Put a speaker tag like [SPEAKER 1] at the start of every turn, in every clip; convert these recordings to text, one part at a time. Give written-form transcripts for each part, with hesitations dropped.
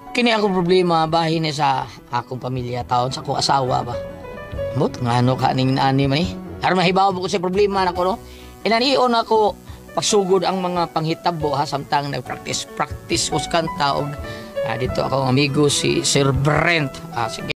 [SPEAKER 1] Kini akong problema bahin ni sa akong pamilya taon sa akong asawa ba. Mut nga ano ka ning ani man eh. Aron mahibaw ko sa problema nako no. Inanion ako pagsugod ang mga panghitabo ha samtang nagpractice ko sa kanta og dito akong amigo si Sir Brent. Sige.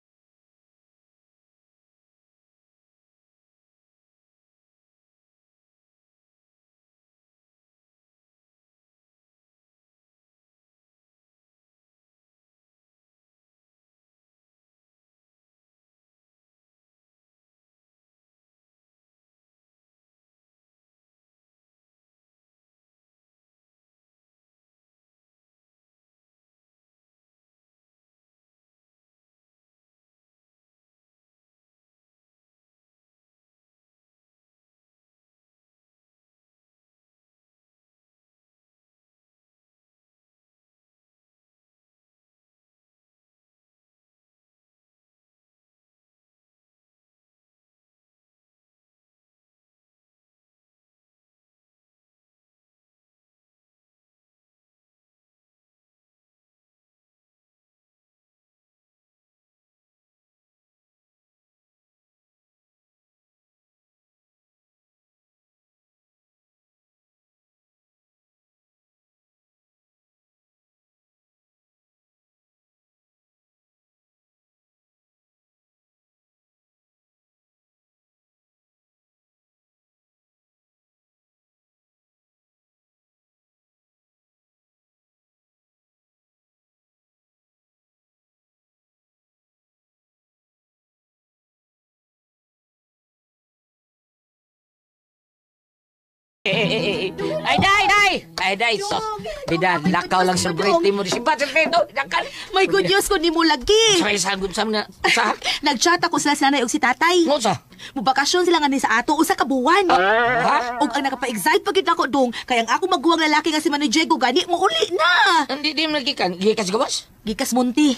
[SPEAKER 1] Ay, day, sos. Bidan, lakaw lang Sir Brent mo. Simpat, Sir Brent, nakal.
[SPEAKER 2] May good news ko ni mo lagi.
[SPEAKER 1] Sakay sa na, sa...
[SPEAKER 2] Nag-chat ako sila sa nanay og si tatay.
[SPEAKER 1] Mo sa?
[SPEAKER 2] Mubakasyon sila nga ni sa ato, usa ka buwan.
[SPEAKER 1] Ha?
[SPEAKER 2] Og ang nakapa-excite pagid ako dong, kaya ang ako magguwang lalaki nga si Manoy Diego, gani mo uli na.
[SPEAKER 1] Hindi mo nagikan. Gikas gawas?
[SPEAKER 2] Gikas Monti.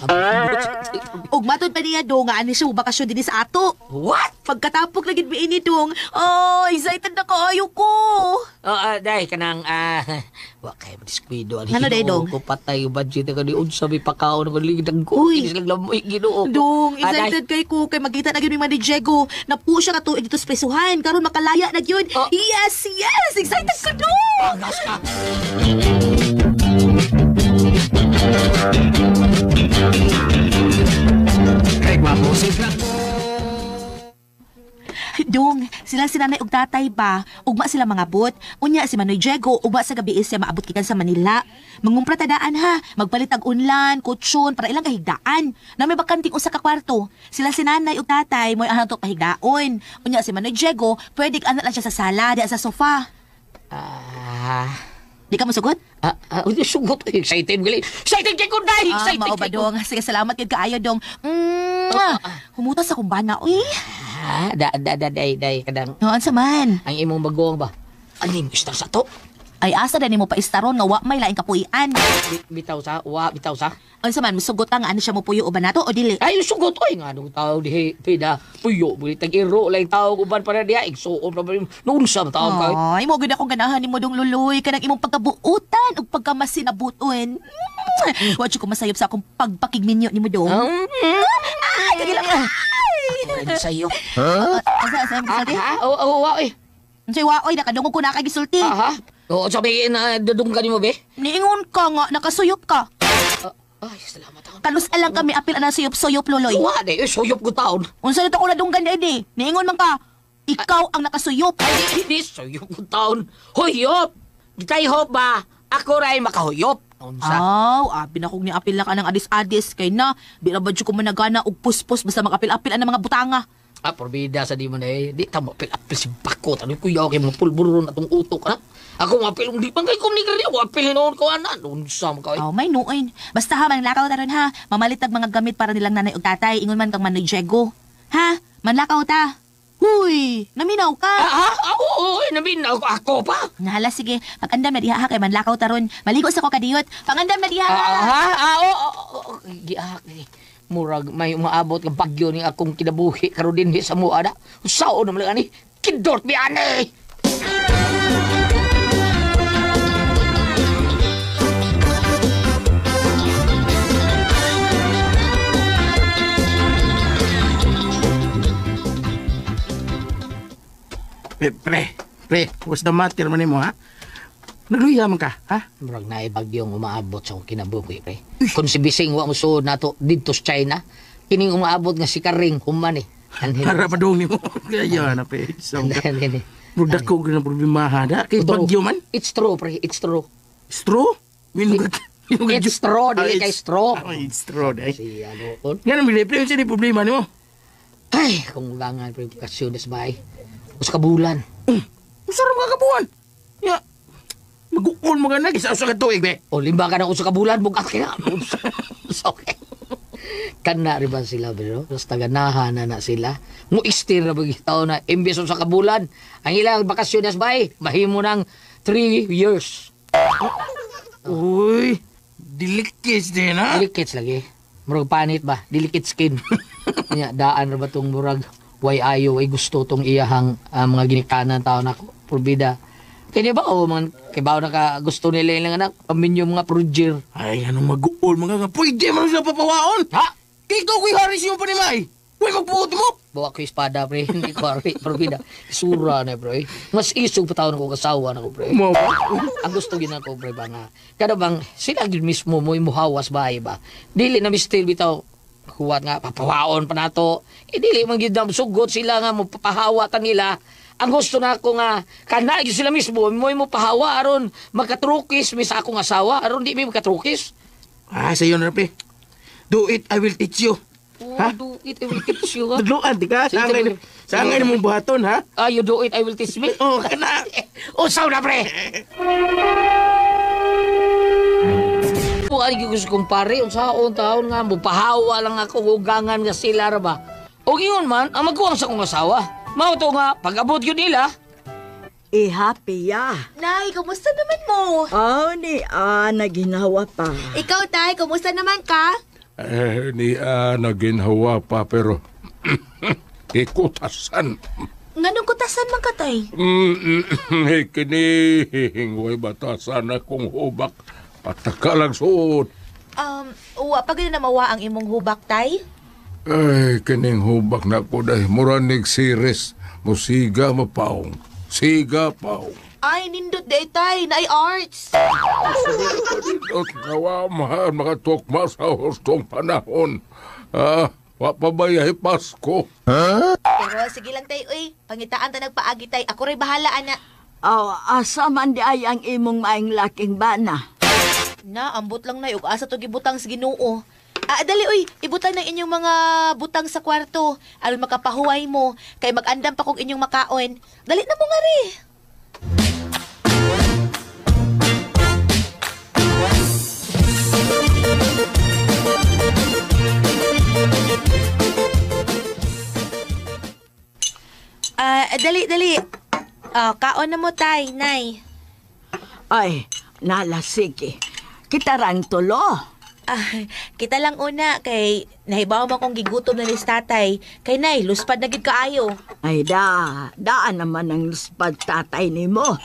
[SPEAKER 2] Og matod pa niya dong, nga ani siya mubakasyon din sa ato.
[SPEAKER 1] What?
[SPEAKER 2] Pagkatapok lagid biini dong, oh, excited na kaayo ko.
[SPEAKER 1] Day, kanang, wa kayo madiskwido.
[SPEAKER 2] Ano, day, dong?
[SPEAKER 1] Ko patay yung budget ka ni unsa may pakaon ng ligdag ko.
[SPEAKER 2] Uy.
[SPEAKER 1] Inis lang lamoy, ginoo.
[SPEAKER 2] Dong, excited kay ko, kay magkita na yun ni Manoy Diego. Napu siya katuig dito sa presuhan, karon makalaya na yun. Yes, excited ko dong.
[SPEAKER 1] Pagas ka.
[SPEAKER 3] Kay gwapo, safe lang.
[SPEAKER 2] Dong, sila si nanay og tatay ba? Ugma sila mga bot. Unya si Manoy Diego, ugma sa gabi siya maabot kikan sa Manila. Mangumpra tadaan ha, magpalit og unlan, kutsyon para ilang kahigdaan. Na may bakanting usa ka kwarto. Sila si nanay ug tatay moy ahang to kahigdaon. Unya si Manoy Diego, pwede ana lang siya sa sala, diya sa sofa. Di ka masugot?
[SPEAKER 1] Sugot. Excited, gali. Excited kay Kunday! Excited
[SPEAKER 2] Mao ba dong? Sige, salamat kid kaayo dong. Humutas akong bana, uy.
[SPEAKER 1] Day, kadang.
[SPEAKER 2] Noon sa man.
[SPEAKER 1] Ang imong bagoong ba? Aning istar sa to?
[SPEAKER 2] Ay asa na nimo pa istaron nga wa may laing kapuy-an.
[SPEAKER 1] Bitaw sa?
[SPEAKER 2] Unsa man musugot nga ano siya mo puyo uban nato o dili?
[SPEAKER 1] Ay, sugot oy nga nung tao dihi pida puyo mo tag-iro lang tao uban para diha igsuon pa noon sa tao kay.
[SPEAKER 2] Ay mo gud akong ganahan nimo dong luloy kanang imong pagkabuutan ug pagkamasinabuton. Wa ko masayop sa akong pagpakigminyo nimo dong. Ay kagila.
[SPEAKER 1] Ay, sa'yo.
[SPEAKER 2] Asa mo
[SPEAKER 1] Oo, eh.
[SPEAKER 2] Unsay waoy nakadungog ko na kay gisulti.
[SPEAKER 1] Oo, sabihin na dadunggan mo be.
[SPEAKER 2] Niingon ka nga nakasuyop ka.
[SPEAKER 1] Ay, salamat ako.
[SPEAKER 2] Kanus alang kami apil ana suyop-suyop luloy.
[SPEAKER 1] Wa de, suyop ko taon.
[SPEAKER 2] Unsa nito ko nadunggan di? Niingon man ka. Ikaw ang nakasuyop.
[SPEAKER 1] Ay, di suyop ko taon. Huyop. Gitay hop ba? Ako ray makahuyop. Unsa?
[SPEAKER 2] Abi na kong niapil na ka ng adis-adis kay na. Di na ba ko managana og puspos basta makapil-apil ang mga butanga.
[SPEAKER 1] Porbida sa di mo na eh. Di tamo apil-apil si Bakot. Ano kuya kay mga pulburon atong utok na. Ako mapil di pang kay kumnikar niya. Wapil noon ko ana. Unsa mo ka.
[SPEAKER 2] May nuoy. Basta ha, manlakaw taron ha. Mamalitag mga gamit para nilang nanay og tatay. Ingon man kang Manoy Diego. Ha? Manlakaw ta. Huy! Naminaw ka!
[SPEAKER 1] Oo, naminaw ko. Ako pa?
[SPEAKER 2] Nahala, sige. Pag-andam na diha ha, kay manlakaw taron. Maligo sa ko kadiyot. Pag-andam na diha ha!
[SPEAKER 1] Oo. Giahak ni. Murag may umaabot ng bagyo ni akong kinabuhi. Karoon din sa mua na. Sao naman lang ani. Kidort mi ani!
[SPEAKER 4] Pre, what's the matter man mo, ha? Nagluya man ka, ha?
[SPEAKER 1] Murag na bagyong umaabot sa akong kinabuhi, pre. Kung si Bising wa mo suod na to dito sa China, kining umaabot nga si Karing human eh. Anhin.
[SPEAKER 4] Para pa daw ni mo. Kaya na, pre. So,
[SPEAKER 1] Anhin.
[SPEAKER 4] budak ko na problema, ha? Da? Kay bagyo man.
[SPEAKER 1] It's true, pre. It's true.
[SPEAKER 4] Straw? Minugad.
[SPEAKER 1] It's straw, dili kay straw.
[SPEAKER 4] It's straw, day.
[SPEAKER 1] Si ano kon.
[SPEAKER 4] Nga naman, pre, yung sini problema ni mo.
[SPEAKER 1] Ay, kung langan pre kasyon sa bahay. Usa ka bulan.
[SPEAKER 4] Masarap ka kabuhan. Ya, mag-uol mo ka na, isa ka tuig, be.
[SPEAKER 1] O limba ka na usa ka bulan bugat ka na. Okay. Kana rin ba sila bro? Tapos taganahan na sila. Mo istir na bagitaw na imbes sa kabulan. Ang ilang bakasyon sa bahay, mahimo ng 3 years.
[SPEAKER 4] Uy, dilikis din, ha?
[SPEAKER 1] Delicate lagi. Murag panit ba? Delicate skin. Nya daan ra ba tong murag way ayo ay gusto tong iyahang mga ginikanan tao na purbida. Kaya ba o man kay bawo na ka gusto nila ilang anak paminyo mga projir.
[SPEAKER 4] Ay, anong mag-uol mga nga? Pwede man sila papawaon.
[SPEAKER 1] Ha?
[SPEAKER 4] Ikaw ko'y haris yung panimay. Uy, magpuot mo.
[SPEAKER 1] Bawa ko yung espada pre, hindi ko ari purbida. Sura na pre. Mas isog pa taon ko kasawa na ko pre.
[SPEAKER 4] Mo.
[SPEAKER 1] Ang gusto gina ko pre ba nga kada bang sila gid mismo mo imuhawas bahay ba. Dili na mistil bitaw kuwat nga papawaon pa nato. Dili man gid sugot sila nga mo papahawatan nila. Ang gusto na ako nga kana gyud sila mismo mo pahawa aron magkatrukis mi sa akong asawa aron di mi magkatrukis.
[SPEAKER 4] Ah, sayo na, pe. Do it, I will teach you.
[SPEAKER 1] Oh, do it, I will teach you.
[SPEAKER 4] Tudloan, di ka?
[SPEAKER 1] Sige,
[SPEAKER 4] Sangay na mong buhaton, ha?
[SPEAKER 1] You do it, I will teach me.
[SPEAKER 4] Oh, kana.
[SPEAKER 1] Usaw na, pre! Kung ano gusto kong pare, unsaon taon nga, pahawa lang ako, ugangan nga sila, ba? O yun man, ang magkuwang sa kong asawa. Mao to nga, pag-abot yun nila.
[SPEAKER 5] happy ya.
[SPEAKER 2] Nay, kumusta naman mo?
[SPEAKER 5] Ni naginawa pa.
[SPEAKER 2] Ikaw, Tay, kumusta naman ka?
[SPEAKER 6] Ni naginhawa pa pero ikutasan.
[SPEAKER 2] Nganong kutasan man ka, Tay?
[SPEAKER 6] Kinihingway batasan akong hubak. Pataka lang suot.
[SPEAKER 2] Uwa, pag na mawa ang imong hubak, Tay?
[SPEAKER 6] Ay, kining hubak na ko dahil muranig series. Musiga mapaong. Siga paong.
[SPEAKER 2] Ay, nindot day, Tay, na ay arts.
[SPEAKER 6] At nawa mahal makatukma sa hustong panahon. Wapabayahe Pasko.
[SPEAKER 2] Pero sige lang, Tay, uy, pangitaan ta nagpaagi, Tay. Ako rin bahala, ana.
[SPEAKER 5] Asa man di ay ang imong maing laking bana.
[SPEAKER 2] Na, ambot lang na, ug asa to gibutang sa Ginoo. Dali, uy, ibutang ng inyong mga butang sa kwarto. Aron makapahuway mo, kay mag-andam pa kong inyong makaon. Dali na mo nga rin. Dali. Kaon na mo, Tay, Nay.
[SPEAKER 5] Ay, sige. Kita rang tulo.
[SPEAKER 2] Kita lang una, kay nahibaw mo kong gigutom na ni tatay. Kay Nay, luspad na gid kaayo.
[SPEAKER 5] Ay daan naman ang luspad tatay ni mo.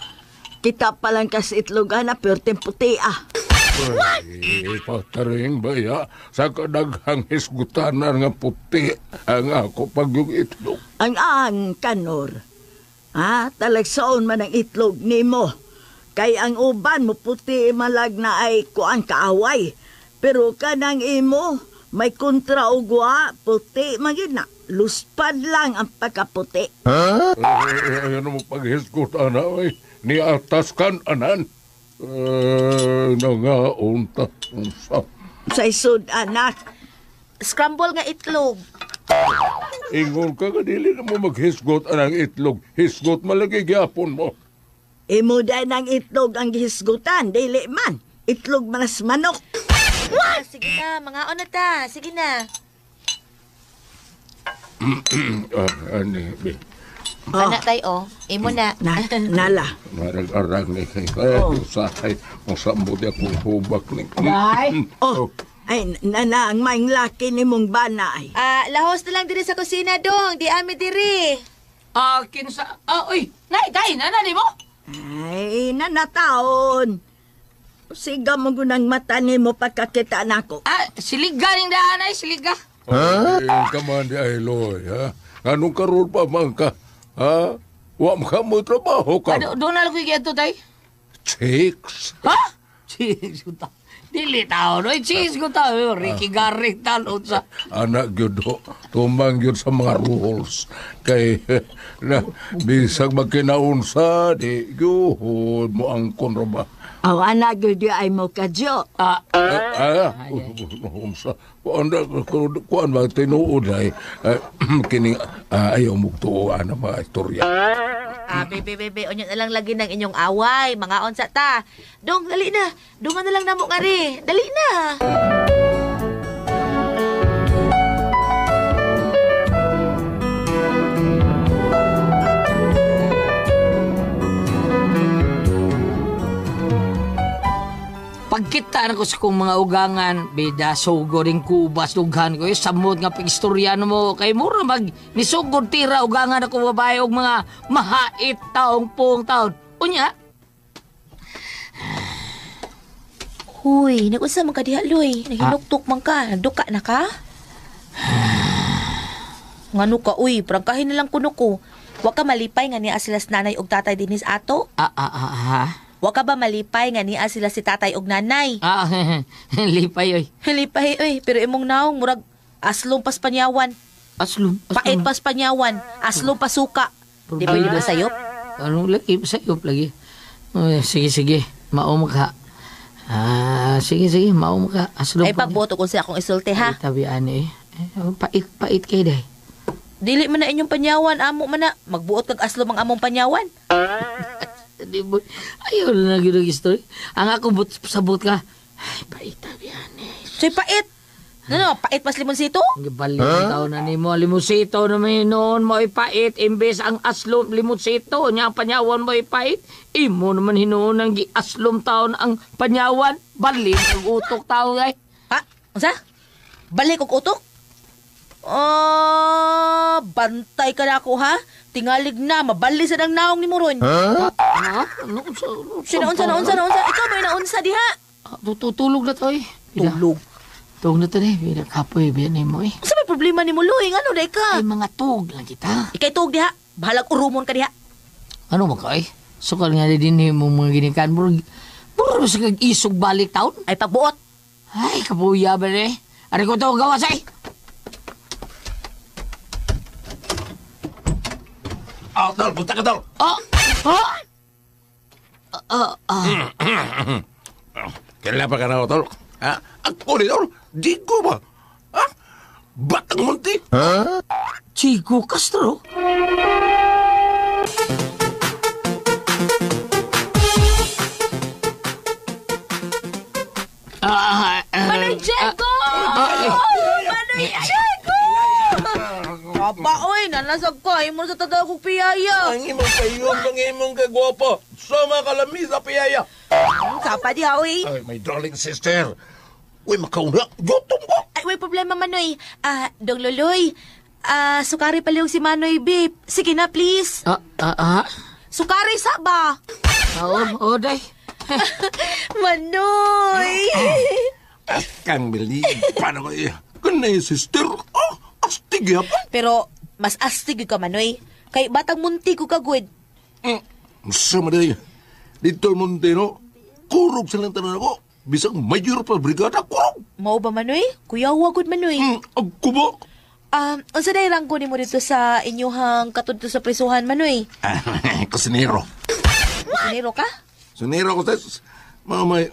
[SPEAKER 5] Kita pa lang kasi itlogan na perteng puti
[SPEAKER 6] Ay, pataring baya sa kadaghang hisgutanan nga puti ang ako pag yung itlog.
[SPEAKER 5] Ang kanor. Talagsaon man ang itlog ni mo. Kay ang uban mo puti malag na ay kuang kaaway. Pero kanang imo, may kontra ugwa, puti magid na. Luspad lang ang pagkaputi.
[SPEAKER 6] Ay, ano mo paghisgutan na, ay, ni atas kan anan. Nangaunta.
[SPEAKER 5] Sa isod, anak.
[SPEAKER 2] Scramble nga itlog.
[SPEAKER 6] Ingon ka nga dili na mo maghisgot anang itlog. Hisgot malagi gyapon mo.
[SPEAKER 5] Imo dahil ng itlog ang gihisgutan, dili man. Itlog manas manok.
[SPEAKER 2] Sige na, mga ona ta. Sige na.
[SPEAKER 6] Ani,
[SPEAKER 2] Anak tayo, imo na.
[SPEAKER 5] Nala.
[SPEAKER 6] marag-arag ni kay kaya usahay kung sambot akong hubak ni.
[SPEAKER 5] Ay, ang maing laki ni mong bana ay.
[SPEAKER 2] Lahos na lang diri sa kusina, dong. Di ami diri.
[SPEAKER 1] Kinsa... uy, Nay, Tay, nanani mo?
[SPEAKER 5] Ay, nanataon. Siga mo gunang mata ni mo pagkakita nako.
[SPEAKER 1] Siliga ning daan ay, siliga.
[SPEAKER 6] Ay, kaman di ay loy, ha? Anong karol pa man ka? Ha? Wa ka mo trabaho ka.
[SPEAKER 1] Doon na lang ko ito, tay.
[SPEAKER 6] Chicks.
[SPEAKER 1] Ha? Cheese ko ta. Dili tao, no? Cheese ko ta. Ricky Garrick talon sa...
[SPEAKER 6] Anak gyud ho, tumang gyud sa mga rules. Kay na bisag magkinaunsa di gyud mo ang konroba.
[SPEAKER 5] Ang anak gyud ay mo kadyo.
[SPEAKER 6] Unsa? Kuan ba tinuod ay kining ayaw mo tuoan ang mga istorya.
[SPEAKER 2] Bebe, onyo na lang lagi ng inyong away, mga onsa ta. Dong, dali na. Dungan na lang namo nga ri. Dali na.
[SPEAKER 1] Pagkita na ko sa kong mga ugangan, beda, sugod rin kubas, dughan ko, samod nga pag-istoryano mo, kay mura mag nisugod tira, ugangan ako babae, og mga mahait taong pong taon. Unya,
[SPEAKER 2] Huy, nag-unsa man ka diha, Loy? Nahinuktok man ka. Nagduka na ka? Ngano ka, uy, prangkahin na lang kuno ko. Wa ka malipay nga niya sila si nanay og tatay dinis ato? Wa ka ba malipay nga niya sila si tatay og nanay?
[SPEAKER 1] lipay, oy.
[SPEAKER 2] Malipay, uy, pero imong naong murag aslong pas panyawan.
[SPEAKER 1] Aslum.
[SPEAKER 2] Pait pas panyawan. Aslong pas suka. Di ba yun ba sayop?
[SPEAKER 1] Anong lagi? Sayop lagi. Uy, sige. Maum ka. Sige, maum ka. Aslum.
[SPEAKER 2] Ay pagboto ko sa akong isulti, ha?
[SPEAKER 1] Tabian eh. Pait kayo dahi.
[SPEAKER 2] Dili man na inyong panyawan, amo man na. Magbuot kag aslom ang among panyawan.
[SPEAKER 1] Di ba? Ayaw na naging story. Ang ako sabot ka. Ay, pait tabian eh.
[SPEAKER 2] So'y pait. Ano, pait pas limonsito?
[SPEAKER 1] Balik ang taon na ni mo. Limusito na may noon mo ipait. Imbes ang aslom limusito. Nya ang panyawan mo ipait. Imo naman hinoon ang aslom taon ang panyawan. Balik ang utok taon ay.
[SPEAKER 2] Ha? Unsa? Balik og utok? Bantay ka na ako, ha? Tingalig na, mabali sa nang naong ni Muron.
[SPEAKER 1] Ha?
[SPEAKER 2] Sinaunsa. Ikaw ba inaunsa diha?
[SPEAKER 1] Tutulog na to eh.
[SPEAKER 2] Tulog.
[SPEAKER 1] Tug na to eh. Kapoy, biyan mo eh.
[SPEAKER 2] Sa may problema ni Muloy, ano day ka?
[SPEAKER 1] Ay, mga tug lang kita.
[SPEAKER 2] Ikay tuog diha. Bahalag urumon ka diha.
[SPEAKER 1] Ano mo ka eh? Sukal nga din mo mga ginikan. Muro sa kag-isog balik taon.
[SPEAKER 2] Ay pagbuot.
[SPEAKER 1] Ay, kapuya ba eh? Ari ko to gawas ay.
[SPEAKER 4] Tol, punta ka, Tol. Kailan pa ka na, Tol? Ako ni Tol, di ko ba? Batang munti.
[SPEAKER 1] Chico Castro?
[SPEAKER 2] Manoy Diego! Manoy Diego! Aba, oy, nanasag ka. Imo sa tataw kong piyaya.
[SPEAKER 4] Ang imong kayong ng imong kagwapo. Sama kalami sa piyaya.
[SPEAKER 2] Sapa diha, oy.
[SPEAKER 4] Ay, my darling sister. Uy, makauna. Gutom ko.
[SPEAKER 2] Ay, may problema, Manoy. Dong Loloy. Sukari palihog si Manoy, babe. Sige na, please. Sukari sa ba?
[SPEAKER 1] Oo, day.
[SPEAKER 2] Manoy!
[SPEAKER 4] Kang beli. Paano ko iya? Kanay, sister. Astig yapon.
[SPEAKER 2] Pero, mas astig ka, Manoy. Kay batang munti ko kagwid.
[SPEAKER 4] Sama day. Dito Monteno, kurog silang tanan ako. Bisang mayor pa brigada, kurog.
[SPEAKER 2] Mao ba, Manoy? Kuya, wagod, Manoy.
[SPEAKER 4] Ako ba?
[SPEAKER 2] Unsa day ranggo nimo dito sa inyuhang katudto sa prisuhan, Manoy?
[SPEAKER 4] Kusinero.
[SPEAKER 2] Siniro ka?
[SPEAKER 4] Sinero ko, tes. Mamay,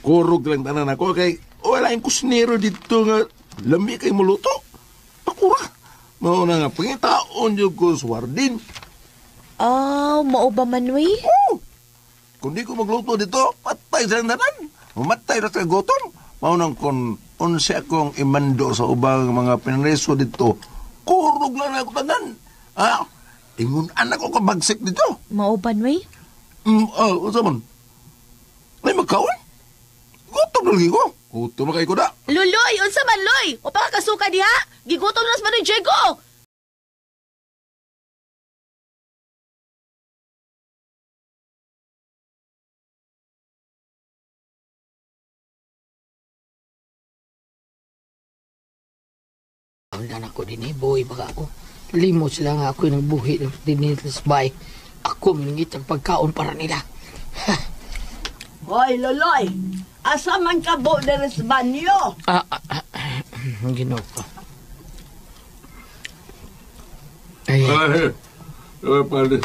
[SPEAKER 4] kurog lang tanan ako. Kay, wala yung kusinero dito nga. Lami kay muluto. Ako ra. Mauna nga, pangitaon yung ko swardin.
[SPEAKER 2] Mao ba, Manoy?
[SPEAKER 4] Kung di ko magluto dito, patay sa tanan. Mamatay na sa gutom. Maunang kung unsi akong imando sa ubang mga pinreso dito, kurog lang na ako tanan. Ingon anak ko kabagsik dito.
[SPEAKER 2] Mao ba, Manoy?
[SPEAKER 4] Unsa man? May magkaon? Gutom na lagi ko. Gutom na kayo ko na.
[SPEAKER 2] Luloy! Unsa man, Loy? O pa ka kasuka diha? Gigutom na sa Manoy Diego!
[SPEAKER 1] Ang anak ko din eh, boy, baka ako. limo sila nga ako'y nagbuhi din sa bahay. Ako miningit ang pagkaon para nila.
[SPEAKER 5] Hoy, Loloy! Asa man ka bo deres banyo?
[SPEAKER 1] Ginoo ko. Ay,
[SPEAKER 6] Palis,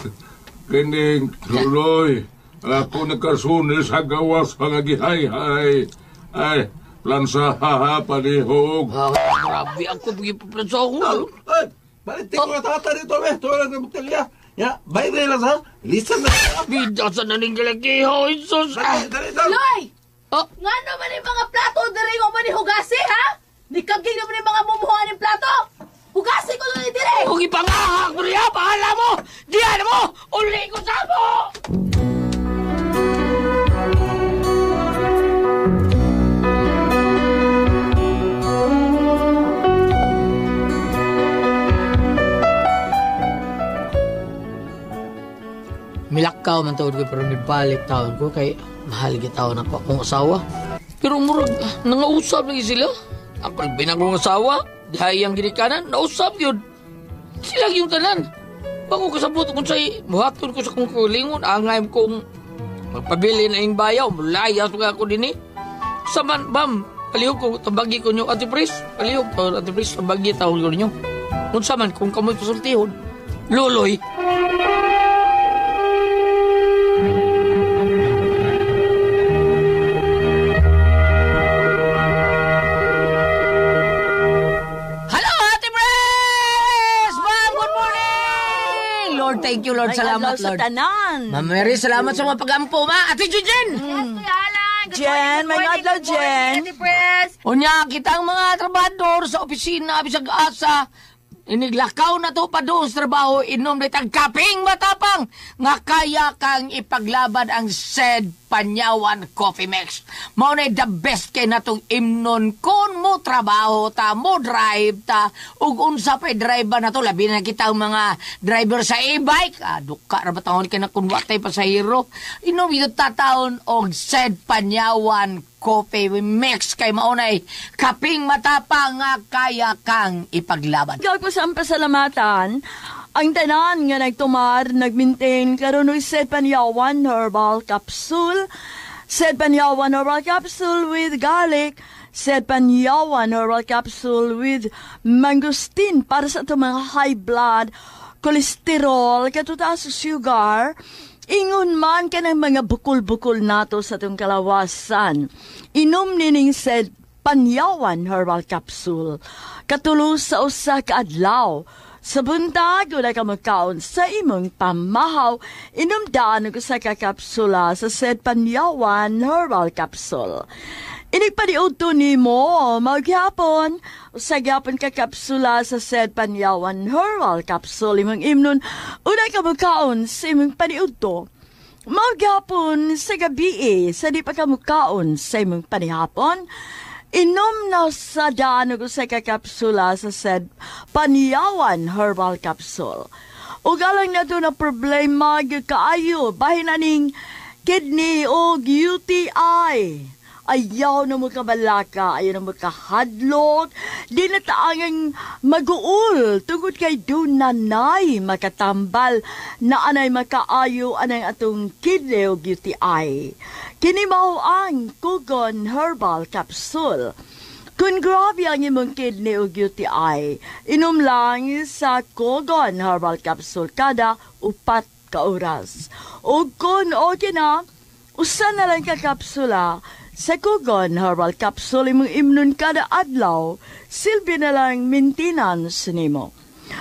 [SPEAKER 6] kining tuloy. Ako nakasunil sa gawas ang agihay-hay. Ay, plansa panihog.
[SPEAKER 1] grabe ako bigyan pa sa ako.
[SPEAKER 4] Ay, balitin ko na tata dito, ito lang na magtalya. Ya, bayre lang sa, lisan na.
[SPEAKER 1] Bida sa naningalakiho, Isus.
[SPEAKER 4] Dali.
[SPEAKER 2] Loy!
[SPEAKER 1] Oh,
[SPEAKER 2] Nga naman yung mga plato diri ko man hugasi, ha? Nikaging naman yung mga mumuhaan ng plato! Hugasi ko lang dire!
[SPEAKER 1] kung ipangahak mo niya, pahala mo! Diyan mo! Uli ko sa mo! Milakaw man taon ko pero nibalik taon ko kay mahal gitaon ako akong asawa. Pero murag nangausap lagi sila. Ako nagbinang kong asawa, dihayang ginikanan, nausap yun. Sila yung tanan. Bago kasabot kung sa'y buhaton ko sa kong kulingon, angay kong magpabili na yung bayaw, mulayas nga ako din eh. Saman, bam, palihog ko, tabagi ko nyo, Ate Pris, palihog ko, Ate Pris, tabagi taon ko nyo. Kung saman, kung kamoy pasultihon, luloy. Thank you, Lord. Salamat, Lord.
[SPEAKER 5] Tanan.
[SPEAKER 1] Ma'am Mary, salamat sa mga pag-ampo, ma. Ate Jen!
[SPEAKER 5] Jen, may ngadlaw, Jen.
[SPEAKER 1] Unya, kita ang mga trabador sa opisina, bisag asa. Iniglakaw na to pa doon sa trabaho, inom na itang kaping matapang nga kaya kang ipaglaban ang said Panyawan Coffee Mix. Mao na the best kay natong imnon kon mo trabaho ta, mo drive ta, ug unsa pa'y drive na to, labi na kita ang mga driver sa e-bike. Duka ra ba taon kay na kun watay pasahero. Inom ito tataon og said Panyawan Coffee Mix kay maunay kaping matapang nga kaya kang ipaglaban.
[SPEAKER 5] Ikaw ko sa pasalamatan, ang tanan nga nagtumar, nagmintain karon og Said Panyawan Herbal Capsule, Said Panyawan Herbal Capsule with garlic, Said Panyawan Herbal Capsule with mangosteen para sa itong mga high blood, cholesterol, katutaas sa sugar, ingon man ka ng mga bukol-bukol nato sa itong kalawasan. Inom nining Said Panyawan Herbal Capsule. Katulos sa usa ka adlaw. Sa buntag, wala ka magkaon sa imong pamahaw. Inumdaan ko sa kakapsula sa Said Panyawan Herbal Capsule. Inigpaniod to ni mo, maghapon, sa gyapon ka kapsula sa Said Panyawan Herbal Capsule. Imong imnon, una ka magkaon sa imong paniud to. Maghapon sa gabi sa di pa ka magkaon sa imong panihapon. Inom na sa daan ko sa kakapsula sa Said Panyawan Herbal Capsule. O galang na doon na problema kaayo, bahin na ning kidney o UTI. Ayaw na mo kabalaka, ayaw na mo kahadlok, di na taangang mag-uul, tungkol kay doon nanay makatambal na anay makaayo anay atong kidney o UTI. Kinimaw ang Kugon Herbal Capsule. Kung grabe ang imong kidney o UTI, inom lang sa Kugon Herbal Capsule kada 4 ka oras. O kung okay na, usa na lang ka kapsula sa Kugon Herbal Capsule imong imnon kada adlaw, silbi na lang maintenance nimo.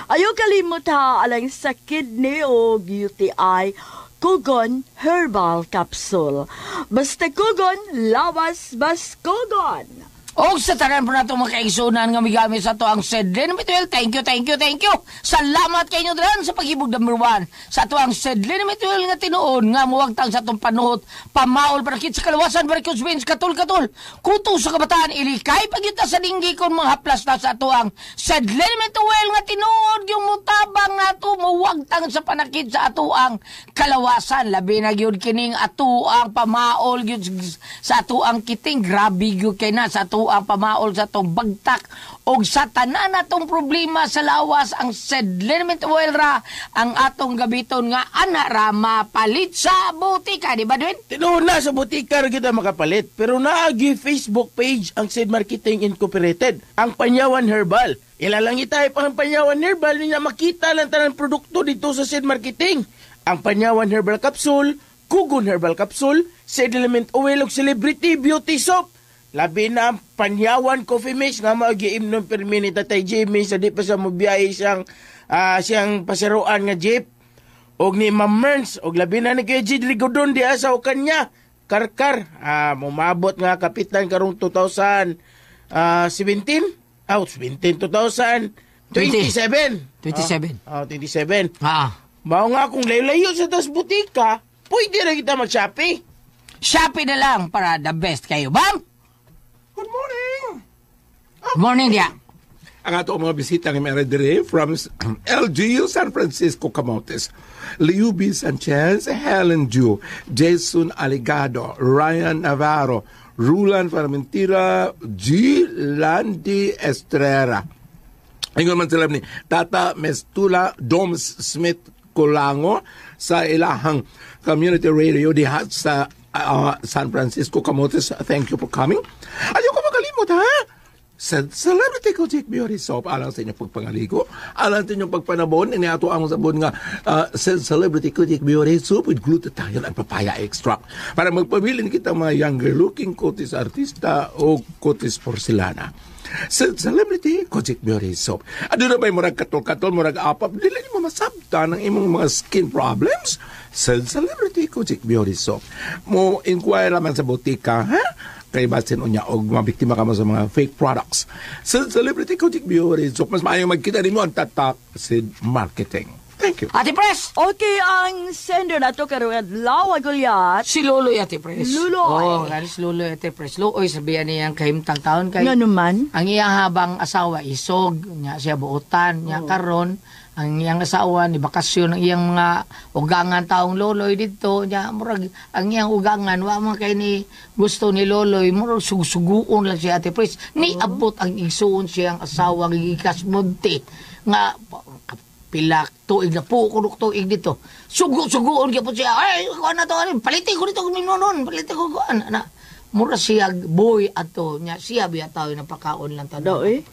[SPEAKER 5] Ayaw kalimot ha alang sa kidney o UTI, Kugon Herbal Capsule. Basta Kugon, lawas bas Kugon.
[SPEAKER 1] O sa tanan po na itong mga kaigsunan nga migamit sa to ang Sedlin. Thank you. Salamat kayo dran sa paghibog number 1. Sa to ang Sedlin, nga tinuon nga muwagtang sa itong panuhot. Pamaol para kit sa kalawasan, varicose veins, katul. Kuto sa kabataan, ilikay, pagyuta sa dinggi kon mga haplas na sa to ang Sedlin, nga tinuon yung mutabang nga to, muwagtang sa panakit sa ato ang kalawasan. Labi na yun kining ato ang pamaol yun sa ato ang kiting. Grabe yun kay na sa ato ato ang pamaol sa tong bagtak o sa tanan natong problema sa lawas ang said liniment oil ra ang atong gabiton nga ana ra mapalit sa butika, di ba Dwayne?
[SPEAKER 3] Tinuod na sa butika ra kita makapalit, pero naagi Facebook page ang Sid Marketing Incorporated, ang Panyawan Herbal. Ilalangi tayo pa ang Panyawan Herbal niya makita lang tanang produkto dito sa Sid Marketing. Ang Panyawan Herbal Capsule, Kugon Herbal Capsule, Sid Element Oil ug Celebrity Beauty Soap. Labi na ang Panyawan Coffee Mix nga mag-iimnom per minute Tatay Jimmy sa di pa sa mubiyahe siyang pasiruan nga jeep. Og ni Ma'am Merns, og labi na ni kay Jid Rigodon di asaw kanya. Karkar, mumabot nga kapitan karong 2017. 2027.
[SPEAKER 1] 27.
[SPEAKER 3] 27.
[SPEAKER 1] Mao
[SPEAKER 3] nga kung layo-layo sa tas butika, pwede na kita mag-Shopee.
[SPEAKER 1] Shopee na lang para the best kayo, bang?
[SPEAKER 6] Good morning!
[SPEAKER 1] Good morning, dia.
[SPEAKER 6] Ang ato mga bisita ng mga dire from LGU San Francisco Camotes. Liubi Sanchez, Helen Ju, Jason Aligado, Ryan Navarro, Rulan Farmentira, G. Landy Estrera. Ingon man sila ni Tata Mestula Doms Smith Colango sa ilahang community radio diha sa San Francisco Camotes. Thank you for coming. Ayoko makalimot, ha? Sa Celebrity Kojic Beauty Soap, alang sa inyong pagpangaligo, alang sa inyong pagpanabon, iniato ang sabon nga Celebrity Kojic Beauty Soap with glutathione and papaya extract para magpabilin kita mga younger looking kutis artista o kutis porcelana. Celebrity Kojic Beauty Soap. Ano na ba'y murag katol-katol, murag apap, dili mo masabta ng imong mga skin problems? Celebrity Kojic Beauty Soap. Mo inquire naman sa butika, ha? Kay basin unya og mabiktima ka mo sa mga fake products. Celebrity Kojic Beauty Soap. Mas maayong magkita rin mo ang tatak Sid Marketing. Thank you.
[SPEAKER 1] Ate Pres!
[SPEAKER 5] Okay, ang sender na to karon Lawa Gulyat.
[SPEAKER 1] Si Luloy, Ate Pres.
[SPEAKER 5] Luloy.
[SPEAKER 1] Kalis Luloy, Ate Pres. Luloy, sabihan niyang kahimtang taon kay...
[SPEAKER 5] Nga naman.
[SPEAKER 1] Ang iyang habang asawa, isog, niya siya buutan, niya karon ang iyang asawa, ni bakasyon ng iyang mga ugangan taong Loloy dito, niya, murag, ang iyang ugangan, wa man kay ni gusto ni Loloy, murag suguon lang siya, Ate Pres. Ni abot ang isuon siyang asawa, gigikas munti, nga, pilak, tuig na po, kunok tuig dito. Suguon kaya po siya, ay, kuha na to, palitin ko dito, palitin ko, na, mura siya, boy, ato, niya, siya biya tao, napakaon lang tayo.
[SPEAKER 5] Daoy.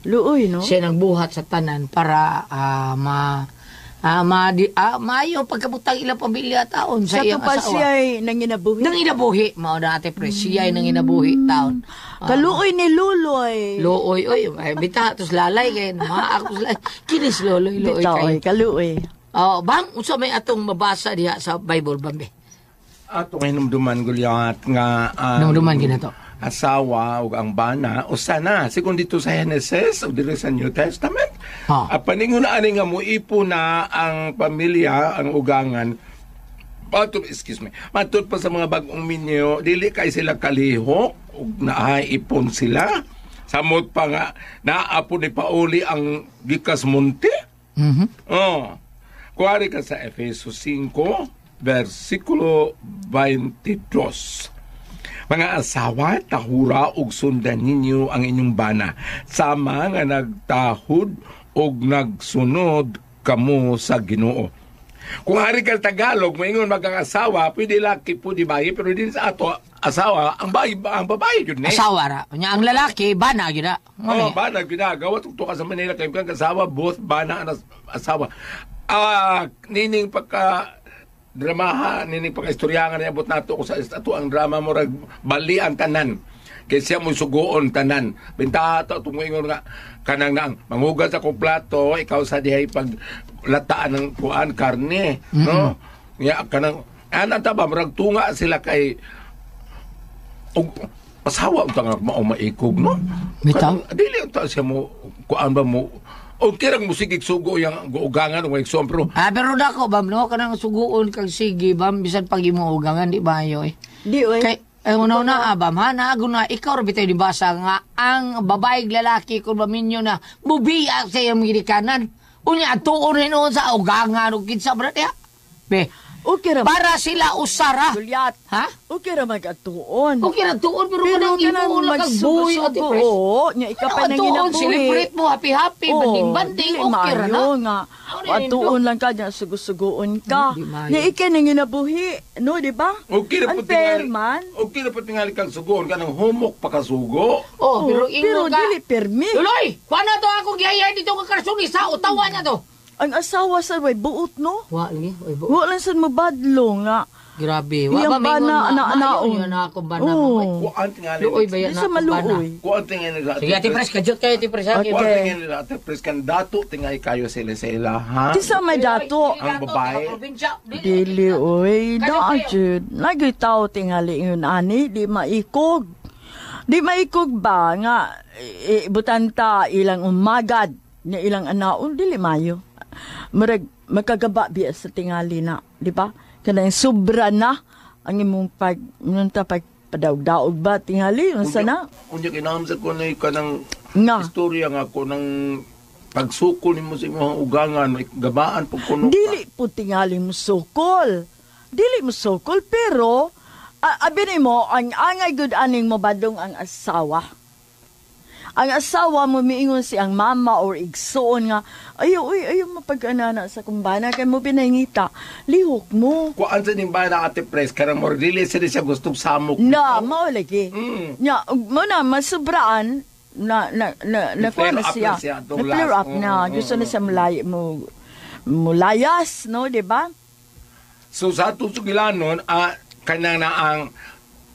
[SPEAKER 5] Luoy, no?
[SPEAKER 1] Siya nang buhat sa tanan para maayo pagkabutang ilang pamilya taon sa
[SPEAKER 5] Sa
[SPEAKER 1] iyang
[SPEAKER 5] tupa
[SPEAKER 1] asawa.
[SPEAKER 5] siya ay nanginabuhi.
[SPEAKER 1] Nang inabuhi, mao na Ate Pres, siya ay nang inabuhi taon.
[SPEAKER 5] Kaluoy ni Luloy.
[SPEAKER 1] Looy, oy, bita, tos lalay kay maak tos lalay. Kinis Loloy, looy
[SPEAKER 5] Bitaoy,
[SPEAKER 1] kay.
[SPEAKER 5] kaluoy.
[SPEAKER 1] Oh, bang unsa may atong mabasa diha sa Bible bambe?
[SPEAKER 6] Ato ngay numduman Gulyat nga
[SPEAKER 1] Numduman ginato.
[SPEAKER 6] asawa ug ang bana o sana sigon dito sa Genesis o dito sa New Testament. Paningon na ani nga muipo na ang pamilya, ang ugangan. Matod pa sa mga bagong minyo, dili kay sila kalihok ug naipon sila. Samot pa nga naapo ni Pauli ang gikas munti. Kuwari ka sa Efeso 5 versikulo 22. Mga asawa, tahura og sundan ninyo ang inyong bana, sama nga nagtahod og nagsunod kamo sa Ginoo. Kung hari ka Tagalog, maingon magkang-asawa, pwede laki, pwede bayi, pero din sa ato, asawa, ang babae yun eh.
[SPEAKER 1] Asawa ra. Nya ang lalaki bana gyud na.
[SPEAKER 6] Oo, bana, ginagawa. Tukto ka sa Manila, kayo kang asawa, both bana ang asawa. Nining pagka dramaha, nining pagka-istoryangan na abot nato ko sa ato ang drama mo, bali ang tanan. Kaya siya mo sugoon tanan. Bintata, tumungon nga, kanang naang, mangugas ako plato, ikaw sa dihay pag lataan ng kuan, karne, no? Nga, kanang, taba, marag tunga sila kay, pasawa ang tanga maikog, no?
[SPEAKER 1] Bitaw?
[SPEAKER 6] Dili ang siya mo, kuan ba mo, o kirang musigig sugo yung guugangan o may sompro.
[SPEAKER 1] Pero dako, bam, no? Kanang suguon kag sige, bam, bisan pag imuugangan, di ba yo eh?
[SPEAKER 5] Di, oy.
[SPEAKER 1] Kay, una abam, ha, naago na, ikaw rin bitaw di basa nga, ang babaeng lalaki, kung baminyo na, bubiya sa iyong girikanan. Unya, tuon rin noon sa ugangan, o kinsa, brad, ya? Be,
[SPEAKER 5] Okay ra.
[SPEAKER 1] Para sila usara.
[SPEAKER 5] Juliet.
[SPEAKER 1] Ha?
[SPEAKER 5] Okay ra magatuon.
[SPEAKER 1] Okay na tuon pero
[SPEAKER 5] Pero
[SPEAKER 1] kanang imo
[SPEAKER 5] kanang
[SPEAKER 1] lang kagbuhi Ate Pres.
[SPEAKER 5] magsugo. Nya ika pa nang
[SPEAKER 1] Tuon,
[SPEAKER 5] ginabuhi.
[SPEAKER 1] celebrate mo, happy-happy, banding-banding, okay ra na.
[SPEAKER 5] nga.
[SPEAKER 1] Ano
[SPEAKER 5] Patuon lang ka niya, sugo-sugoon ka.
[SPEAKER 1] Di maayo.
[SPEAKER 5] Nya ika nang ginabuhi. No, di ba?
[SPEAKER 6] Okay na po
[SPEAKER 5] Unfair
[SPEAKER 6] tingali.
[SPEAKER 5] man.
[SPEAKER 6] Okay na po tingali kang sugoon ka ng humok pa kasugo.
[SPEAKER 1] Oh, pero
[SPEAKER 5] Pero
[SPEAKER 1] ingo ka.
[SPEAKER 5] dili permi.
[SPEAKER 1] Tuloy! Paano to ako gihayay dito ka karsuni sa utawa niya to?
[SPEAKER 5] Ang asawa sa way buot no.
[SPEAKER 1] Wa lagi, oy bo.
[SPEAKER 5] Wa lang sa mabadlo nga.
[SPEAKER 1] Grabe, wa
[SPEAKER 5] Iyang
[SPEAKER 1] ba mingon
[SPEAKER 5] bana,
[SPEAKER 1] maayo
[SPEAKER 5] ana-anaon.
[SPEAKER 1] na ako bana.
[SPEAKER 5] Oo.
[SPEAKER 6] Kuan tingali.
[SPEAKER 1] Luoy ba yan
[SPEAKER 5] Di
[SPEAKER 1] na
[SPEAKER 5] sa
[SPEAKER 1] ako bana?
[SPEAKER 5] maluoy.
[SPEAKER 6] Kuan tingali sa
[SPEAKER 1] Sige Ate Pres, kajut kayo Ate Pres. ha?
[SPEAKER 5] Okay.
[SPEAKER 6] Kuan tingali sa Ate Pres kan dato tingali kayo sila ha.
[SPEAKER 5] Di sa may dato.
[SPEAKER 6] Ang babae.
[SPEAKER 5] Dili oy, daajud. Nagitaw tingali yun ani, di maikog. Di maikog ba nga butanta ilang umagad ni ilang anaon dili mayo. Murag magkagaba biya sa tingali na, di ba? Kanang sobra na ang imong pag padaog-daog ba tingali unsa na?
[SPEAKER 6] Unya kinamsa ko na kanang
[SPEAKER 5] Nga.
[SPEAKER 6] istorya nga ko ng pagsukol nimo sa imong ugangan, may gabaan pag kuno.
[SPEAKER 5] Dili po tingali mo sukol. Dili mo sukol, pero abi mo, ang angay good aning mo badong ang asawa. Ang asawa mo miingon si ang mama or igsoon nga, ayaw mapag-anana sa kumbana, kay mo pinangita, lihok mo.
[SPEAKER 6] Kuan sa nimba na Ate Pres, karang more dili siya gustong samok.
[SPEAKER 5] Na, maulagi.
[SPEAKER 6] Mm.
[SPEAKER 5] Nya, mo na, masubraan, na kuha na
[SPEAKER 6] flare up
[SPEAKER 5] siya.
[SPEAKER 6] na siya, itong
[SPEAKER 5] Na-flare
[SPEAKER 6] last.
[SPEAKER 5] up na. Gusto na
[SPEAKER 6] Mm.
[SPEAKER 5] siya mulayas, no, di ba?
[SPEAKER 6] So sa tusugilanon, kanang na ang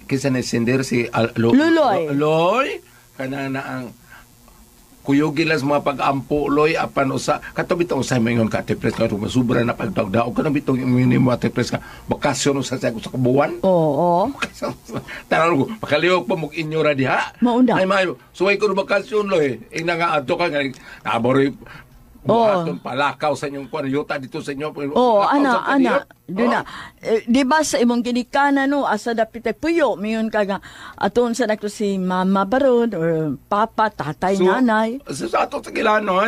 [SPEAKER 6] kisa na sinder si
[SPEAKER 5] Luloy.
[SPEAKER 6] Luloy, kanang na ang kuyugilas mga pag-ampo loy apan usa katabi ta usay mayon ka Ate Pres ka masubra na pagdaog-daog kana bitong imuni mo Ate Pres ka bakasyon usa sa kabuwan.
[SPEAKER 5] Oo.
[SPEAKER 6] Tanan ko pakaliog pa mog inyora diha.
[SPEAKER 5] Maunda.
[SPEAKER 6] Ay mayo suway ko bakasyon loy ina nga adto ka nga nabori buhaton palakaw sa inyong yuta dito sa inyo.
[SPEAKER 5] Oh,
[SPEAKER 6] Lakaw sa
[SPEAKER 5] ana.
[SPEAKER 6] kaniyot.
[SPEAKER 5] Doon na. Di ba sa imong ginikana no, asa dapit ay puyo, miyon ka nga, aton sa nakto si mama baron, or papa, tatay, nanay.
[SPEAKER 6] Sa ato sa kilano,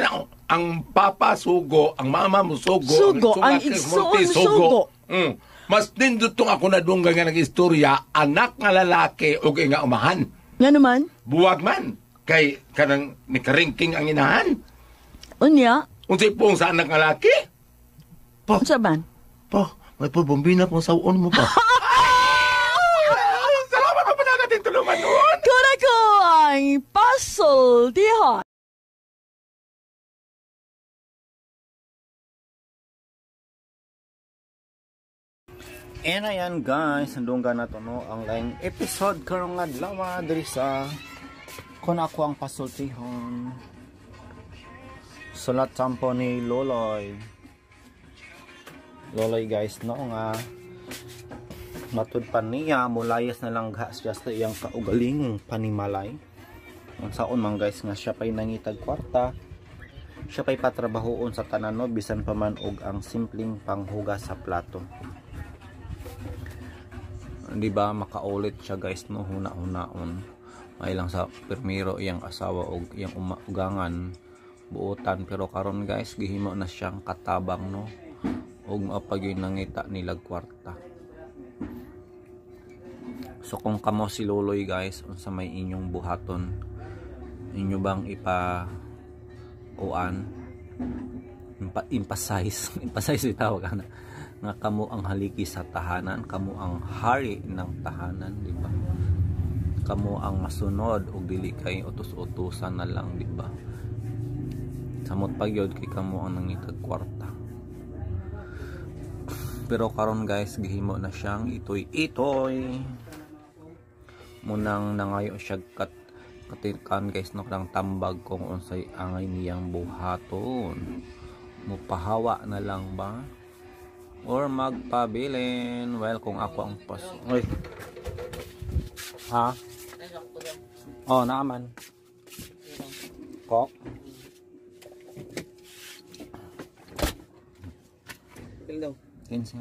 [SPEAKER 6] ang papa sugo, ang mama mo sugo,
[SPEAKER 5] Sugo, ang
[SPEAKER 6] sulaki,
[SPEAKER 5] igsoon
[SPEAKER 6] multi,
[SPEAKER 5] sugo.
[SPEAKER 6] Mas nindutong ako na dungga nga nag-istorya, anak nga lalaki o nga umahan.
[SPEAKER 5] Nga naman,
[SPEAKER 6] Buwag man. Kay kanang nikaringking ang inahan.
[SPEAKER 5] unya,
[SPEAKER 6] Unsay pong sa anak nga lalaki? Pa,
[SPEAKER 5] unsa man?
[SPEAKER 6] may pabombina pong sauon mo pa. Salamat pa na natin tulungan noon.
[SPEAKER 5] Kura ko ang puzzle, diha.
[SPEAKER 7] And ayan guys, handunggan na to no ang laing episode karong adlaw diri sa kun ako ang pasultihon. Sulat sampo ni Loloy. Loloy guys no nga matud pa niya mulayas na lang siya sa iyang kaugaling panimalay. Ang saon man guys nga siya pay nangitag kwarta. Siya pay patrabahoon sa tanan no bisan pa man og ang simpleng panghugas sa plato. Di ba makaulit siya guys no huna-hunaon ay lang sa permiro iyang asawa o iyang ugangan buotan pero karon guys gihimo na siyang katabang no og mapagyoy nangita nilag kwarta. So kung kamo si Loloy guys unsa may inyong buhaton inyo bang emphasize itawag ana nga kamo ang haligi sa tahanan, kamo ang hari ng tahanan, di ba? Kamo ang masunod o dili kay utos-utusan na lang, di ba? Samot pagyod kay kamo ang nangitag kwarta. Pero karon guys, gihimo na siyang itoy-itoy. Munang nangayo siya katikan guys no kanang tambag kung unsay angay niyang buhaton. Mupahawa na lang ba? Or magpabilin. Well, kung ako ang Uy. Ha? Oh, naaman. Kok. Pildaw. 15.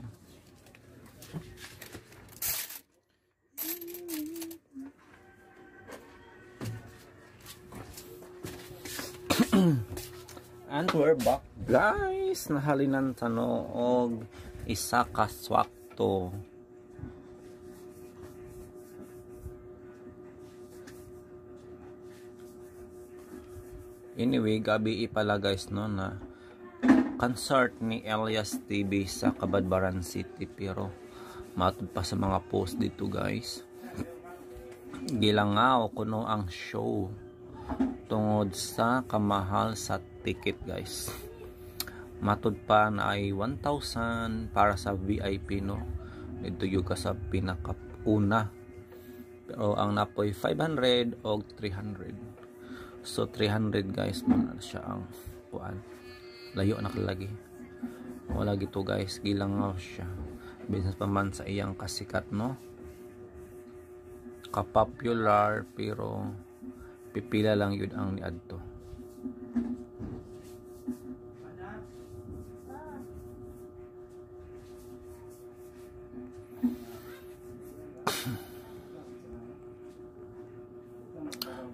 [SPEAKER 7] And we're back guys, nahalinan sa noog isa ka swakto. Anyway, gabi pala guys no na concert ni Elias TV sa Cabadbaran City, pero matud pa sa mga post dito guys. Gilangaw kuno ang show tungod sa kamahal sa ticket guys. Matud pa na ay 1,000 para sa VIP no. Dito yung ka sa pinakauna. Pero ang napoy 500 o 300. So 300 guys muna siya ang kuan. Layo na kalagi. Wala gito guys, gilangaw siya. Business pa man sa iyang kasikat no. Ka-popular pero pipila lang yun ang niadto.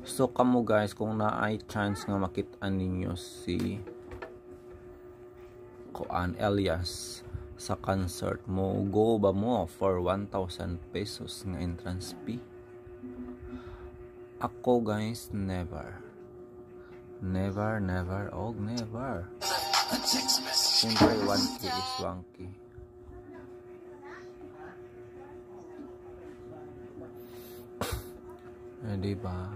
[SPEAKER 7] So kamo guys, kung naay chance nga makita ninyo si Kuan Elias sa concert mo, go ba mo for 1,000 pesos nga entrance fee? Ako guys, never. Never, never, og never. Siyempre 1K is 1K. Diba?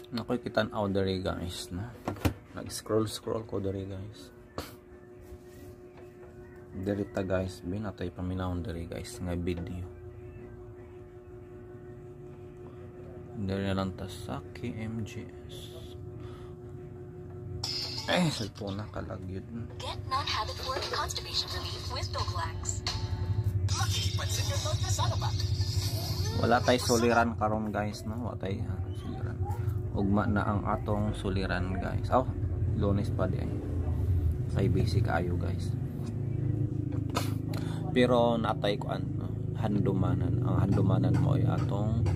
[SPEAKER 7] Nakoy kitan-aw diri guys no. Nag-scroll ko diri guys. Diri ta guys, binatay paminawon diri guys nga video. Diri lang ta sa KMGS. Cellphone na kalagyod.
[SPEAKER 8] Get non-habit for constipation relief with Doglax.
[SPEAKER 7] Wala tay suliran karon guys no, wala tay suliran. Ugma na ang atong suliran guys. Lunes pa di ay. Kay basic ayo guys. Pero natay ko handumanan. Ang handumanan mo ay atong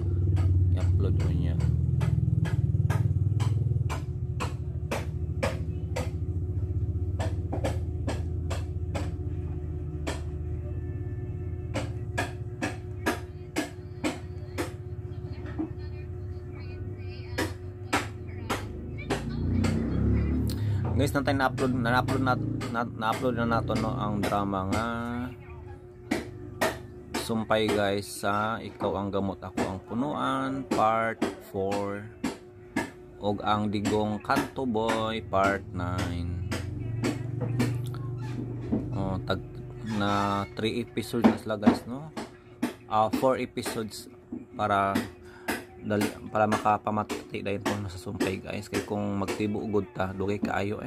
[SPEAKER 7] i-upload mo niya. Guys, natay na-upload na nato no ang drama nga Sumpay guys sa Ikaw ang Gamot Ako ang Punuan part 4 og ang Digong Kanto Boy part 9. Tag na 3 episodes na sila guys no. 4 episodes para makapamati dahil po sa Sumpay guys. Kaya kung magtibuugod ta dugay kaayo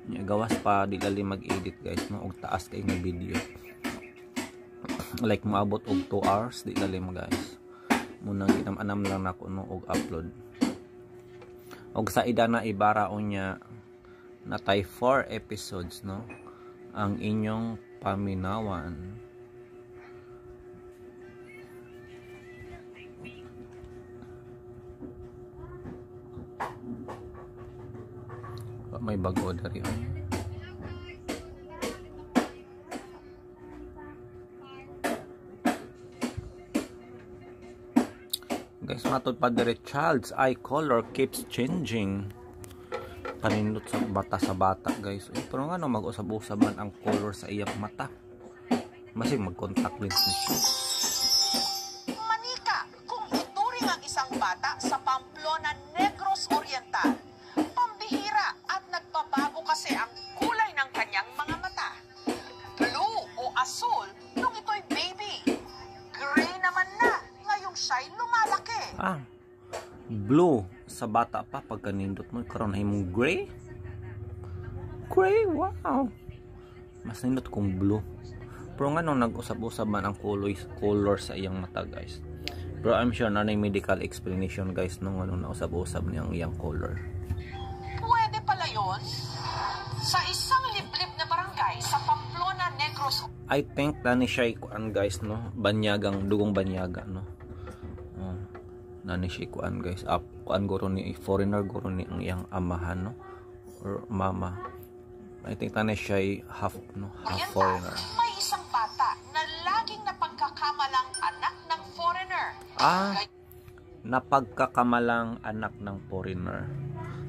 [SPEAKER 7] gawas pa di dali mag-edit guys no, og taas kay nga video like maabot og 2 hours di dali mo guys. Muna ginam-anam lang nako no og upload. Og sa ida na ibaraon niya natay 4 episodes no ang inyong paminawan. May bago dari guys, matod pa dire child's eye color keeps changing. Panindot sa bata guys. Pero nga no mag-usab-usaban ang color sa iyang mata. Masig mag-contact lens ni siya.
[SPEAKER 9] Manika kung ituring ang isang bata sa Pamplona Negros Oriental. Pambihira at nagbabago kasi ang kulay ng kanyang mga mata. Blue o asul nung ito'y baby. Gray naman na ngayong siya'y lumalaki.
[SPEAKER 7] Blue sa bata pa pagkanindot mo karon na himong gray. Wow, mas nindot kong blue. Pero nga nung nag-usab-usaban ang color sa iyang mata guys, Pero I'm sure na medical explanation guys nung ano na usab-usab niyang iyang color.
[SPEAKER 9] Pwede pala yun. Sa isang liblib na barangay sa Pamplona, Negros.
[SPEAKER 7] I think nani siya kuan guys no, banyagang dugong banyaga no. Nani siya kuan guys, kuan guro ni foreigner guro ni ang iyang amahan no or mama. I think nani siya half no, half foreigner.
[SPEAKER 9] May isang bata na laging napagkakamalang anak ng foreigner.
[SPEAKER 7] Napagkakamalang anak ng foreigner.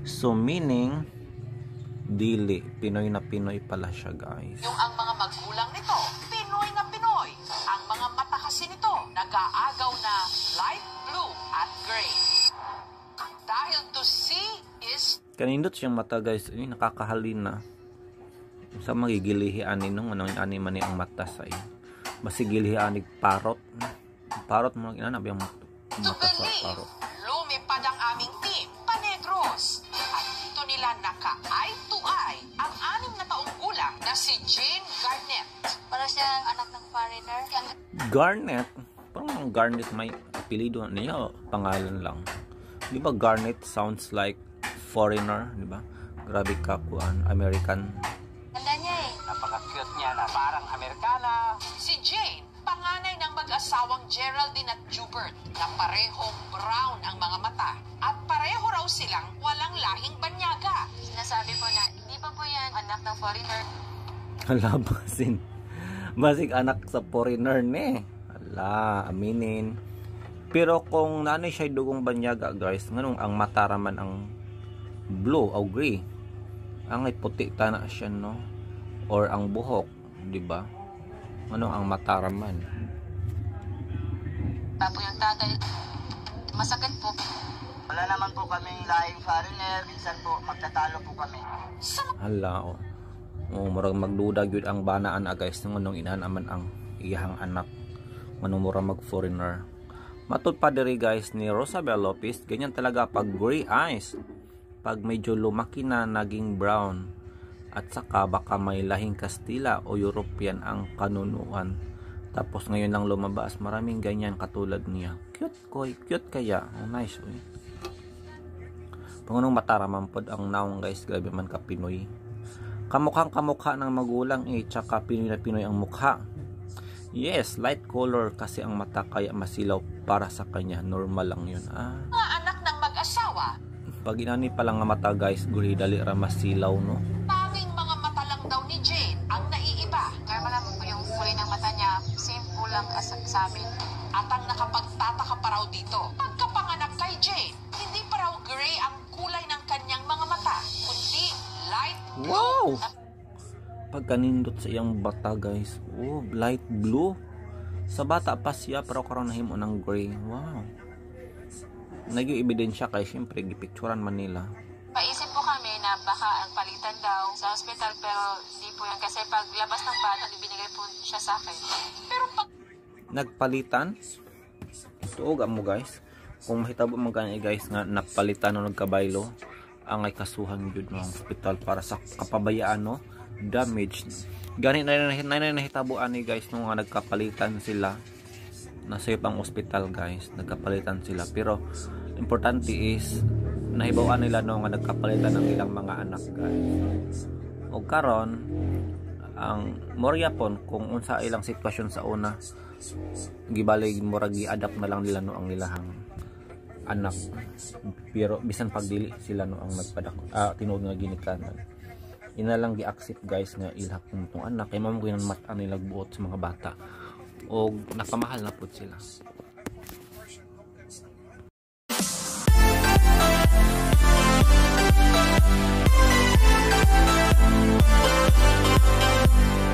[SPEAKER 7] So meaning dili Pinoy na Pinoy pala siya guys.
[SPEAKER 9] Yung ang mga magulang nito, Pinoy na Pinoy. Ang mga mata kasi nito, nag-aagaw na light blue at gray. Dahil to see is...
[SPEAKER 7] Kanindot siyang mata guys, nakakahalin na. Sa magigilihian ni nung anong anima ni ang mata sa iyo. Masigilihian ni parot. Parot mo lang inanap yung mata sa parot.
[SPEAKER 9] Lumipad ang aming team, Panegros. At dito nila naka-eye to eye ang 6 na taong gulang na si Jane Garnett.
[SPEAKER 8] Para siyang anak ng foreigner.
[SPEAKER 7] Garnett? Parang Garnett may apelido niya, pangalan lang. Di ba Garnett sounds like foreigner, di ba? Grabe ka kuan, American.
[SPEAKER 8] Ganda niya eh.
[SPEAKER 9] Napaka-cute niya na parang Amerikana. Si Jane, panganay ng mag-asawang Geraldine at Jubert na parehong brown ang mga mata at pareho raw silang walang lahing banyaga.
[SPEAKER 8] Sinasabi po na, hindi pa po yan anak ng foreigner.
[SPEAKER 7] Hala, basig anak sa foreigner ne. Hala, aminin. Pero kung nanay siya dugong banyaga guys, nganong ang mata raman ang blue o gray. Ang puti ta na siya no. Or ang buhok, di ba? Ano ang mata raman?
[SPEAKER 8] Papo yung tatay. Masakit po.
[SPEAKER 10] Wala naman po kaming lahing foreigner. Minsan po magtatalo po kami.
[SPEAKER 7] Hala, murag magduda gyud ang banaan guys nung inanaman ang iyahang anak. Manumura mag foreigner. Matud pa diri guys ni Rosabel Lopez, ganyan talaga pag gray eyes. Pag medyo lumaki na naging brown. At saka baka may lahing Kastila o European ang kanunuan. Tapos ngayon lang lumabas, maraming ganyan katulad niya. Cute kaya. Oh, nice. Pangunong mataraman pod ang naong guys, grabe man ka Pinoy. Kamukhang kamukha ng magulang tsaka Pinoy na Pinoy ang mukha. Yes, light color kasi ang mata kaya masilaw para sa kanya. Normal lang yun.
[SPEAKER 9] Mga anak ng mag-asawa.
[SPEAKER 7] Pag inani pa lang nga mata guys, guri dali ra masilaw no.
[SPEAKER 9] Tanging mga mata lang daw ni Jane ang naiiba.
[SPEAKER 8] Kaya malaman po yung kulay ng mata niya, same po lang as sa amin.
[SPEAKER 9] At ang nakapagtataka pa raw dito, pagkapanganak kay Jane, hindi pa raw gray ang kulay ng kanyang mga mata, kundi light blue.
[SPEAKER 7] Wow! Pagkanindot sa iyang bata guys, light blue. Sa bata pa siya pero karon nahimo ng gray. Wow. Nagyo ebidensya kay syempre gipicturan man nila.
[SPEAKER 8] Paisip po kami na baka ang palitan daw sa hospital pero di po yan kasi paglabas ng bata ibinigay po siya sa akin.
[SPEAKER 9] Pero pag
[SPEAKER 7] nagpalitan? Tuog mo guys. Kung mahitabo mo ganyan guys nga napalitan o nagkabaylo, ang ay kasuhan yun ng hospital para sa kapabayaan no, damage. Ganit na nahitabuan ni guys nung nga nagkapalitan sila. Nasa pang hospital guys, nagkapalitan sila. Pero importante is nahibawan nila nung nga nagkapalitan ng ilang mga anak guys. O karon ang morya pon kung unsa ilang sitwasyon sa una, gibalay murag gi-adapt na lang nila no ang ilahang anak. Pero bisan pagdili sila no ang nagpadak tinuod nga ginikanan. Ina lang gi-accept guys nga ilhak tong anak kay mamo gyud mata nila buot sa mga bata. O nakamahal na po sila.